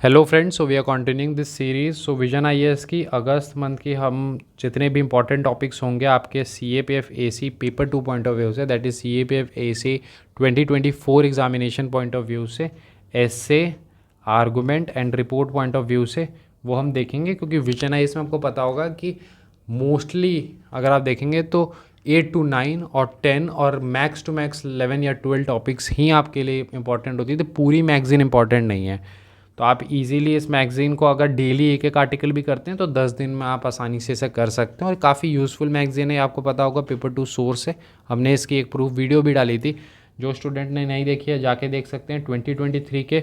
Hello friends, so we are continuing this series. So Vision IAS की अगस्त month की हम जितने भी इंपॉर्टेंट टॉपिक्स होंगे आपके CAPF AC paper 2 point of view से, that is CAPF AC 2024 examination point of view से, essay, argument and report point of view से वो हम देखेंगे। क्योंकि विजन आईएएस में आपको पता होगा कि मोस्टली अगर आप देखेंगे तो 8 to 9 और 10 और मैक्स टू मैक्स 11 या 12 टॉपिक्स ही आपके लिए इंपॉर्टेंट होती है, तो पूरी मैगजीन इंपॉर्टेंट नहीं है। तो आप इजीली इस मैगज़ीन को अगर डेली एक एक आर्टिकल भी करते हैं तो 10 दिन में आप आसानी से इसे कर सकते हैं। और काफ़ी यूज़फुल मैगज़ीन है, आपको पता होगा पेपर 2 सोर्स है। हमने इसकी एक प्रूफ वीडियो भी डाली थी, जो स्टूडेंट ने नहीं देखी है जाके देख सकते हैं। 2023 के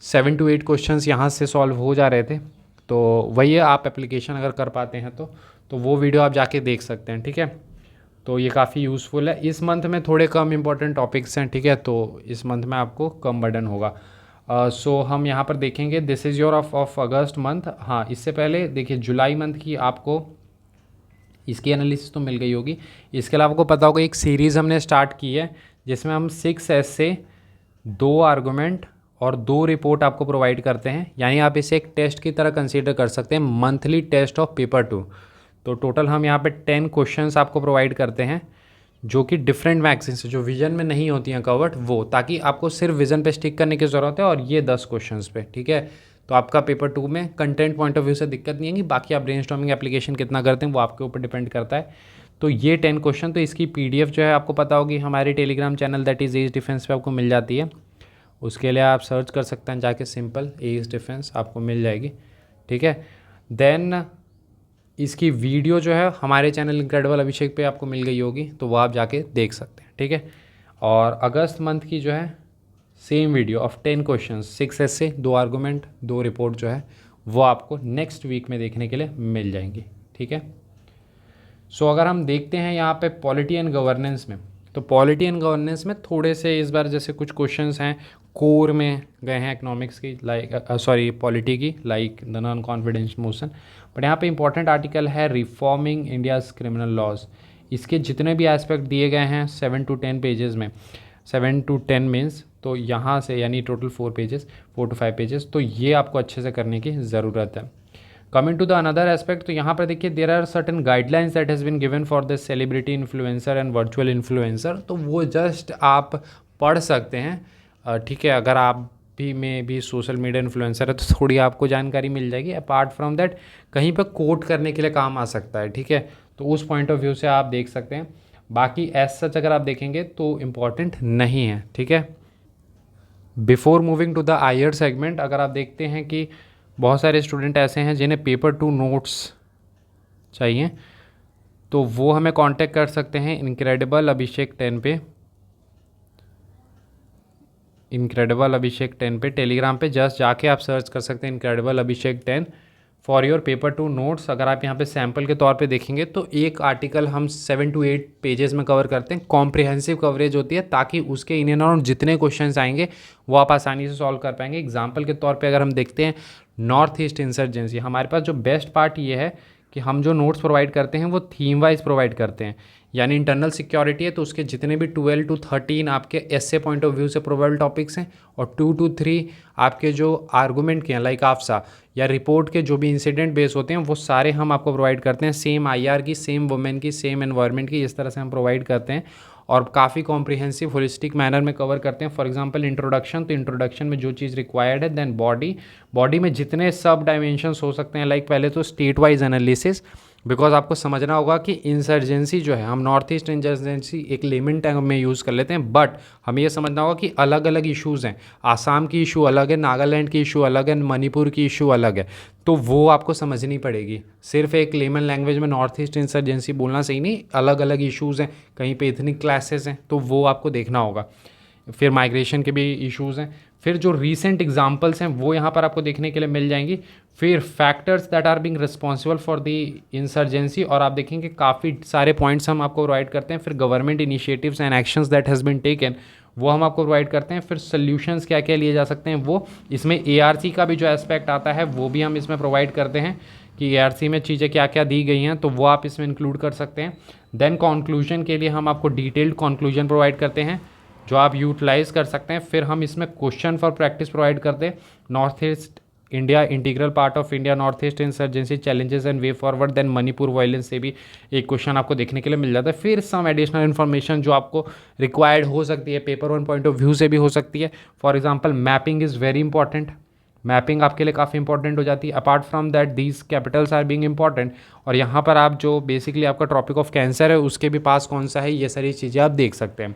7 to 8 क्वेश्चंस यहाँ से सॉल्व हो जा रहे थे। तो वही है, आप एप्लीकेशन अगर कर पाते हैं तो वो वीडियो आप जाके देख सकते हैं, ठीक है। तो ये काफ़ी यूज़फुल है। इस मंथ में थोड़े कम इंपॉर्टेंट टॉपिक्स हैं, ठीक है, तो इस मंथ में आपको कम बर्डन होगा। सो हम यहाँ पर देखेंगे this is your of August month. हाँ, इससे पहले देखिए जुलाई मंथ की आपको इसकी एनालिसिस तो मिल गई होगी। इसके अलावा आपको पता होगा एक सीरीज़ हमने स्टार्ट की है जिसमें हम 6 एसे, 2 आर्गूमेंट और 2 रिपोर्ट आपको प्रोवाइड करते हैं। यानी आप इसे एक टेस्ट की तरह कंसीडर कर सकते हैं, मंथली टेस्ट ऑफ पेपर 2। तो टोटल हम यहाँ पे 10 क्वेश्चंस आपको प्रोवाइड करते हैं जो कि डिफरेंट मैगजीन से, जो विजन में नहीं होती हैं कवर्ड, वो, ताकि आपको सिर्फ विजन पे स्टिक करने की ज़रूरत है और ये 10 क्वेश्चंस पे, ठीक है। तो आपका पेपर 2 में कंटेंट पॉइंट ऑफ व्यू से दिक्कत नहीं आएगी। बाकी आप ब्रेनस्टॉर्मिंग एप्लीकेशन कितना करते हैं वो आपके ऊपर डिपेंड करता है। तो ये 10 क्वेश्चन, तो इसकी पीडीएफ जो है आपको पता होगी हमारे Telegram channel that is Edge Defence पे आपको मिल जाती है। उसके लिए आप सर्च कर सकते हैं जाके, सिंपल एज डिफेंस आपको मिल जाएगी, ठीक है। देन इसकी वीडियो जो है हमारे चैनल इनक्रेडिबल अभिषेक पे आपको मिल गई होगी, तो वो आप जाके देख सकते हैं, ठीक है। और अगस्त मंथ की जो है same video of 10 question, 6 essay, 2 argument, 2 report जो है वो आपको नेक्स्ट वीक में देखने के लिए मिल जाएंगी, ठीक है। सो अगर हम देखते हैं यहाँ पे पॉलिटी एंड गवर्नेंस में, तो पॉलिटी एंड गवर्नेंस में थोड़े से इस बार जैसे कुछ क्वेश्चंस हैं कोर में गए हैं इकोनॉमिक्स की, लाइक पॉलिटी की, like the non confidence motion. But यहाँ पे इंपॉर्टेंट आर्टिकल है रिफॉर्मिंग इंडियाज़ क्रिमिनल लॉज। इसके जितने भी एस्पेक्ट दिए गए हैं 7 to 10 पेजेस में, 7 to 10 मीन्स, तो यहाँ से यानी टोटल 4 to 5 पेजेस, तो ये आपको अच्छे से करने की ज़रूरत है। Coming to the another aspect, तो यहाँ पर देखिए there are certain guidelines that has been given for the celebrity influencer and virtual influencer. तो वो जस्ट आप पढ़ सकते हैं, ठीक है। अगर आप भी सोशल मीडिया इन्फ्लुएंसर है तो थोड़ी आपको जानकारी मिल जाएगी। अपार्ट फ्रॉम दैट कहीं पर कोट करने के लिए काम आ सकता है, ठीक है। तो उस पॉइंट ऑफ व्यू से आप देख सकते हैं। बाकी एज सच अगर आप देखेंगे तो इम्पॉर्टेंट नहीं है, ठीक है। Before moving to the IR segment, अगर आप देखते हैं कि बहुत सारे स्टूडेंट ऐसे हैं जिन्हें पेपर 2 नोट्स चाहिए, तो वो हमें कांटेक्ट कर सकते हैं इनक्रेडिबल अभिषेक 10 पे, इनक्रेडिबल अभिषेक 10 पे टेलीग्राम पे जस्ट जाके आप सर्च कर सकते हैं incredible Abhishek 10 for your paper 2 notes. अगर आप यहाँ पे सैम्पल के तौर पे देखेंगे तो एक आर्टिकल हम 7 to 8 पेजेस में कवर करते हैं। कॉम्प्रिहेंसिव कवरेज होती है ताकि उसके इन एंड आउट जितने क्वेश्चंस आएंगे वो आप आसानी से सॉल्व कर पाएंगे। एग्जाम्पल के तौर पे अगर हम देखते हैं नॉर्थ ईस्ट इंसर्जेंसी, हमारे पास जो बेस्ट पार्ट ये है कि हम जो नोट्स प्रोवाइड करते हैं वो थीम वाइज प्रोवाइड करते हैं। यानी इंटरनल सिक्योरिटी है तो उसके जितने भी 12 to 13 आपके एसए पॉइंट ऑफ व्यू से प्रोबेबल टॉपिक्स हैं, और 2 to 3 आपके जो आर्गूमेंट के हैं लाइक आफ्सा या रिपोर्ट के जो भी इंसिडेंट बेस होते हैं वो सारे हम आपको प्रोवाइड करते हैं। सेम आईआर की, सेम वुमेन की, सेम एनवायरनमेंट की, इस तरह से हम प्रोवाइड करते हैं और काफ़ी कॉम्प्रिहेंसिव होलिस्टिक मैनर में कवर करते हैं। फॉर एग्जांपल इंट्रोडक्शन, तो इंट्रोडक्शन में जो चीज़ रिक्वायर्ड है, देन बॉडी में जितने सब डायमेंशंस हो सकते हैं, लाइक पहले तो स्टेट वाइज एनालिसिस, बिकॉज आपको समझना होगा कि इंसर्जेंसी जो है, हम नॉर्थ ईस्ट इंसर्जेंसी एक लेमन टर्म में यूज़ कर लेते हैं, बट हमें ये समझना होगा कि अलग अलग इश्यूज़ हैं। आसाम की इशू अलग है, नागालैंड की इशू अलग है, मणिपुर की इशू अलग है, तो वो आपको समझनी पड़ेगी। सिर्फ एक लेमन लैंग्वेज में नॉर्थ ईस्ट इंसर्जेंसी बोलना सही नहीं, अलग अलग इशूज़ हैं, कहीं पे इथनिक क्लासेस हैं, तो वो आपको देखना होगा। फिर माइग्रेशन के भी इश्यूज़ हैं, फिर जो रीसेंट एग्जांपल्स हैं वो यहाँ पर आपको देखने के लिए मिल जाएंगी। फिर factors that are being responsible for the insurgency, और आप देखेंगे काफ़ी सारे पॉइंट्स हम आपको प्रोवाइड करते हैं। फिर government initiatives and actions that has been taken, वो हम आपको प्रोवाइड करते हैं। फिर सोल्यूशंस क्या क्या लिए जा सकते हैं वो, इसमें एआरसी का भी जो एस्पेक्ट आता है वो भी हम इसमें प्रोवाइड करते हैं कि एआरसी में चीज़ें क्या क्या दी गई हैं, तो वो आप इसमें इंक्लूड कर सकते हैं। देन कॉन्क्लूजन के लिए हम आपको डिटेल्ड कॉन्क्लूजन प्रोवाइड करते हैं जो आप यूटिलाइज़ कर सकते हैं। फिर हम इसमें क्वेश्चन फॉर प्रैक्टिस प्रोवाइड करते हैं। North East India integral part of India North East insurgency challenges and way forward then Manipur violence से भी एक क्वेश्चन आपको देखने के लिए मिल जाता है। फिर सम एडिशनल इन्फॉर्मेशन जो आपको रिक्वायर्ड हो सकती है paper one point of view से भी हो सकती है। For example mapping is very important, mapping आपके लिए काफ़ी इंपॉर्टेंट हो जाती है। Apart from that these capitals are being important, और यहाँ पर आप जो बेसिकली आपका ट्रॉपिक ऑफ कैंसर है उसके भी पास कौन सा है, ये सारी चीज़ें आप देख सकते हैं।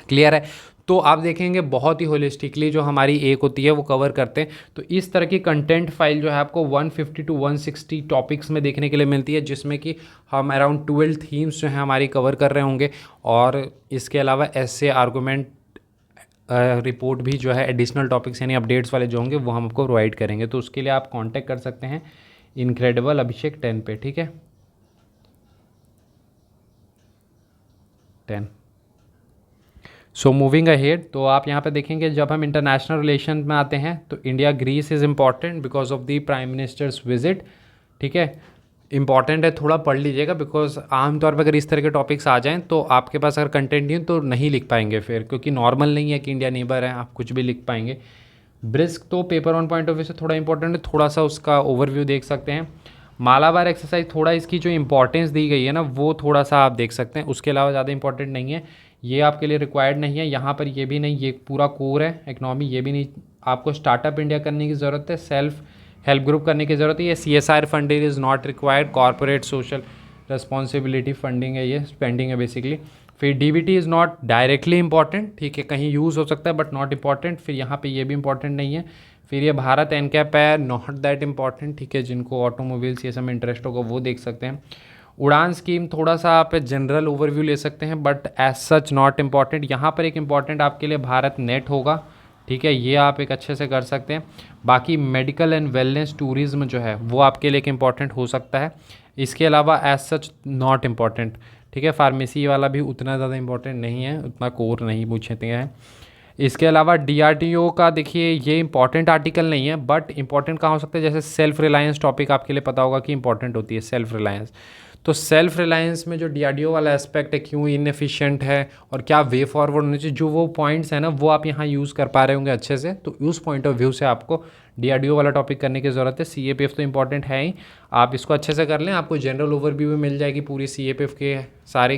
क्लियर है? तो आप देखेंगे बहुत ही होलिस्टिकली जो हमारी एक होती है वो कवर करते हैं। तो इस तरह की कंटेंट फाइल जो है आपको 150 टू 160 टॉपिक्स में देखने के लिए मिलती है, जिसमें कि हम अराउंड 12 थीम्स जो हैं हमारी कवर कर रहे होंगे, और इसके अलावा ऐसे आर्गूमेंट रिपोर्ट भी जो है एडिशनल टॉपिक्स यानी अपडेट्स वाले जो होंगे वो हम आपको प्रोवाइड करेंगे। तो उसके लिए आप कांटेक्ट कर सकते हैं इनक्रेडिबल अभिषेक 10 पे, ठीक है 10। सो मूविंग अहेड, तो आप यहाँ पे देखेंगे जब हम इंटरनेशनल रिलेशन में आते हैं तो India Greece is important because of the prime minister's visit, ठीक है इंपॉर्टेंट है, थोड़ा पढ़ लीजिएगा बिकॉज आमतौर पर अगर इस तरह के टॉपिक्स आ जाएं तो आपके पास अगर कंटेंट नहीं है तो नहीं लिख पाएंगे फिर, क्योंकि नॉर्मल नहीं है कि इंडिया नेबर है आप कुछ भी लिख पाएंगे। ब्रिस्क तो paper one point of view से थोड़ा इंपॉर्टेंट है, थोड़ा सा उसका ओवरव्यू देख सकते हैं। मालाबार एक्सरसाइज थोड़ा इसकी जो इंपॉर्टेंस दी गई है ना वो थोड़ा सा आप देख सकते हैं, उसके अलावा ज़्यादा इंपॉर्टेंट नहीं है, ये आपके लिए रिक्वायर्ड नहीं है। यहाँ पर ये भी नहीं, ये पूरा कोर है इकनॉमी, ये भी नहीं। आपको स्टार्टअप इंडिया करने की ज़रूरत है, सेल्फ हेल्प ग्रुप करने की ज़रूरत है, ये CSR funding is not required, corporate social responsibility funding है, ये स्पेंडिंग है बेसिकली। फिर DBT is not directly important, ठीक है कहीं यूज़ हो सकता है बट नॉट इंपॉर्टेंट। फिर यहाँ पे ये भी इंपॉर्टेंट नहीं है। फिर ये भारत एनकैप है, नॉट दैट इंपॉर्टेंट, ठीक है जिनको ऑटोमोबाइल्स ये सब में इंटरेस्ट होगा वो देख सकते हैं। उड़ान स्कीम थोड़ा सा आप जनरल ओवरव्यू ले सकते हैं but as such not important. यहाँ पर एक इम्पॉर्टेंट आपके लिए भारत नेट होगा, ठीक है ये आप एक अच्छे से कर सकते हैं। बाकी मेडिकल एंड वेलनेस टूरिज्म जो है वो आपके लिए एक इम्पॉर्टेंट हो सकता है, इसके अलावा एज सच नॉट इम्पॉर्टेंट, ठीक है फार्मेसी वाला भी उतना ज़्यादा इंपॉर्टेंट नहीं है, उतना कोर नहीं पूछते हैं। इसके अलावा DRDO का देखिए ये इंपॉर्टेंट आर्टिकल नहीं है बट इंपॉर्टेंट कहाँ हो सकता है, जैसे सेल्फ रिलायंस टॉपिक आपके लिए पता होगा कि इंपॉर्टेंट होती है सेल्फ रिलायंस। तो सेल्फ रिलायंस में जो DRDO वाला एस्पेक्ट है क्यों इनएफिशिएंट है और क्या वे फॉरवर्ड होने चाहिए, जो वो पॉइंट्स हैं ना वो आप यहाँ यूज़ कर पा रहे होंगे अच्छे से, तो उस पॉइंट ऑफ व्यू से आपको DRDO वाला टॉपिक करने की ज़रूरत है। CAPF तो इंपॉर्टेंट है ही, आप इसको अच्छे से कर लें, आपको जनरल ओवरव्यू भी मिल जाएगी पूरी CAPF के सारे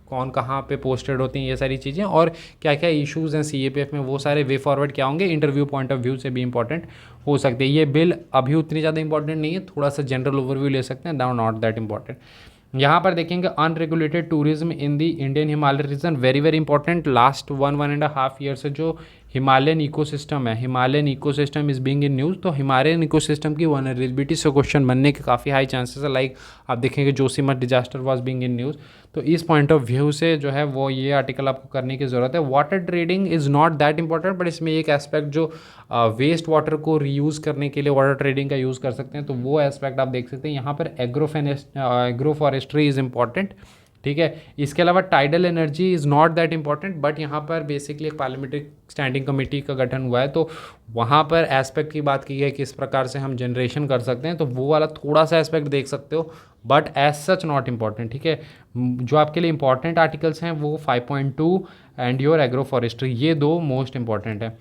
कौन कहाँ पे पोस्टेड होती हैं ये सारी चीज़ें, और क्या क्या इश्यूज़ हैं CAPF में वो सारे वे फॉरवर्ड क्या होंगे इंटरव्यू पॉइंट ऑफ व्यू से भी इंपॉर्टेंट हो सकते हैं। ये बिल अभी उतनी ज़्यादा इंपॉर्टेंट नहीं है, थोड़ा सा जनरल ओवरव्यू ले सकते हैं, नॉट दैट इंपॉर्टेंट। यहाँ पर देखेंगे unregulated tourism in the Indian Himalaya region, very very important. Last 1.5 year से जो हिमालयन इकोसिस्टम है, Himalayan ecosystem is being in news, तो हिमालयन इकोसिस्टम की वनरेबिलिटी से क्वेश्चन बनने के काफ़ी हाई चांसेस है। लाइक आप देखेंगे Joshimath disaster was being in news, तो इस पॉइंट ऑफ व्यू से जो है वो ये आर्टिकल आपको करने की ज़रूरत है। Water trading is not that important but इसमें एक एस्पेक्ट जो वेस्ट वाटर को रीयूज़ करने के लिए वाटर ट्रेडिंग का यूज़ कर सकते हैं, तो वो एस्पेक्ट आप देख सकते हैं। यहाँ पर एग्रो फॉरेस्ट्री इज़ इम्पॉर्टेंट, ठीक है। इसके अलावा tidal energy is not that important but यहाँ पर बेसिकली एक पार्लियामेंट्री स्टैंडिंग कमेटी का गठन हुआ है, तो वहाँ पर एस्पेक्ट की बात की है किस प्रकार से हम जनरेशन कर सकते हैं, तो वो वाला थोड़ा सा एस्पेक्ट देख सकते हो but as such not important, ठीक है। जो आपके लिए इंपॉर्टेंट आर्टिकल्स हैं वो 5.2 एंड योर एग्रो फॉरेस्ट्री, ये दो मोस्ट इंपॉर्टेंट है।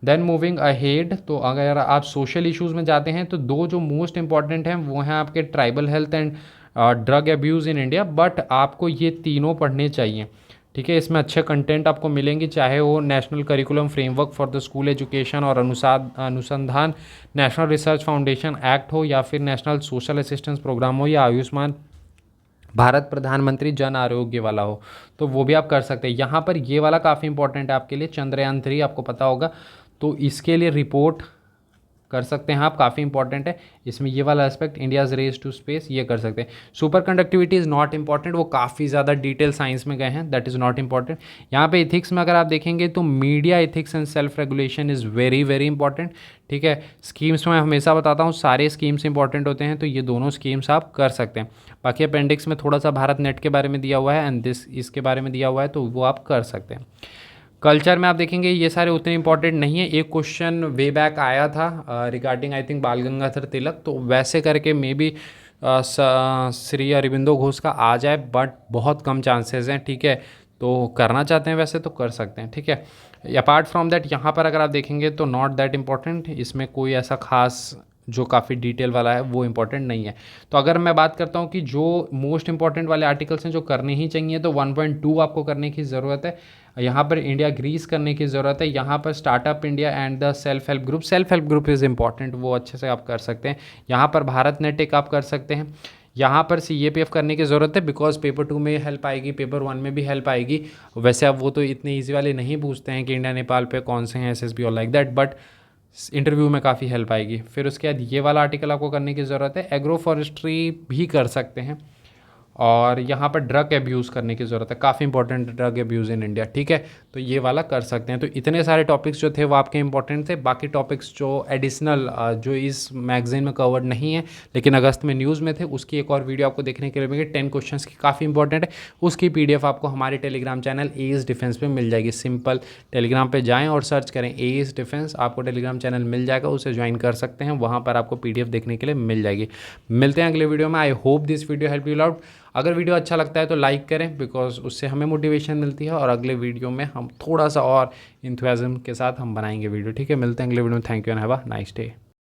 देन मूविंग अहेड, तो अगर आप सोशल इश्यूज़ में जाते हैं तो दो जो मोस्ट इंपॉर्टेंट हैं वो हैं आपके tribal health and drug abuse in India, but आपको ये तीनों पढ़ने चाहिए, ठीक है। इसमें अच्छे कंटेंट आपको मिलेंगे, चाहे वो national curriculum framework for the school education और अनुसंधान नेशनल रिसर्च फाउंडेशन एक्ट हो, या फिर नेशनल सोशल असिस्टेंस प्रोग्राम हो, या आयुष्मान भारत प्रधानमंत्री जन आरोग्य वाला हो, तो वो भी आप कर सकते हैं। यहाँ पर ये वाला काफ़ी इंपॉर्टेंट है आपके लिए, चंद्रयान 3 आपको पता होगा, तो इसके लिए रिपोर्ट कर सकते हैं आप, काफ़ी इंपॉर्टेंट है। इसमें ये वाला aspect India's race to space ये कर सकते हैं। Super conductivity is not important, वो काफ़ी ज़्यादा डिटेल साइंस में गए हैं, दैट इज़ नॉट इंपॉर्टेंट। यहाँ पे इथिक्स में अगर आप देखेंगे तो media ethics and self regulation is very very important, ठीक है। स्कीम्स में मैं हमेशा बताता हूँ सारे स्कीम्स इंपॉर्टेंट होते हैं, तो ये दोनों स्कीम्स आप कर सकते हैं। बाकी अपेंडिक्स में थोड़ा सा भारत नेट के बारे में दिया हुआ है एंड इसके बारे में दिया हुआ है, तो वो आप कर सकते हैं। कल्चर में आप देखेंगे ये सारे उतने इंपॉर्टेंट नहीं है। एक क्वेश्चन वे बैक आया था रिगार्डिंग आई थिंक बाल गंगाधर तिलक, तो वैसे करके मे बी श्री अरबिंदो घोष का आ जाए बट बहुत कम चांसेस हैं, ठीक है। तो करना चाहते हैं वैसे तो कर सकते हैं, ठीक है। अपार्ट फ्रॉम दैट यहाँ पर अगर आप देखेंगे तो नॉट दैट इम्पॉर्टेंट, इसमें कोई ऐसा खास जो काफ़ी डिटेल वाला है वो इंपॉर्टेंट नहीं है। तो अगर मैं बात करता हूँ कि जो मोस्ट इंपॉर्टेंट वाले आर्टिकल्स हैं जो करने ही चाहिए, तो 1.2 आपको करने की ज़रूरत है। यहाँ पर इंडिया ग्रीस करने की ज़रूरत है। यहाँ पर startup India and the self help group is important, वो अच्छे से आप कर सकते हैं। यहाँ पर भारत नेट एक आप कर सकते हैं। यहाँ पर CAPF करने की ज़रूरत है बिकॉज पेपर 2 में हेल्प आएगी, पेपर 1 में भी हेल्प आएगी। वैसे अब वो तो इतने ईजी वाले नहीं पूछते हैं कि इंडिया नेपाल पे कौन से हैं SSB और लाइक दैट, बट इंटरव्यू में काफ़ी हेल्प आएगी। फिर उसके बाद ये वाला आर्टिकल आपको करने की ज़रूरत है। एग्रो फॉरेस्ट्री भी कर सकते हैं। और यहाँ पर ड्रग एब्यूज़ करने की ज़रूरत है, काफ़ी important drug abuse in India, ठीक है। तो ये वाला कर सकते हैं। तो इतने सारे टॉपिक्स जो थे वो आपके इंपॉर्टेंट थे। बाकी टॉपिक्स जो एडिशनल जो इस मैगजीन में कवर्ड नहीं है लेकिन अगस्त में न्यूज़ में थे, उसकी एक और वीडियो आपको देखने के लिए मिलेगी। 10 क्वेश्चंस की, काफ़ी इंपॉर्टेंट है। उसकी PDF आपको हमारे टेलीग्राम चैनल AS डिफेंस पे मिल जाएगी। सिंपल टेलीग्राम पे जाएँ और सर्च करें AS डिफेंस, आपको टेलीग्राम चैनल मिल जाएगा, उसे ज्वाइन कर सकते हैं। वहाँ पर आपको PDF देखने के लिए मिल जाएगी। मिलते हैं अगले वीडियो में। I hope this video help you out. अगर वीडियो अच्छा लगता है तो लाइक करें बिकॉज उससे हमें मोटिवेशन मिलती है, और अगले वीडियो में हम थोड़ा सा और इंथुसियाज्म के साथ हम बनाएंगे वीडियो, ठीक है। मिलते हैं अगले वीडियो में। Thank you and have a nice day.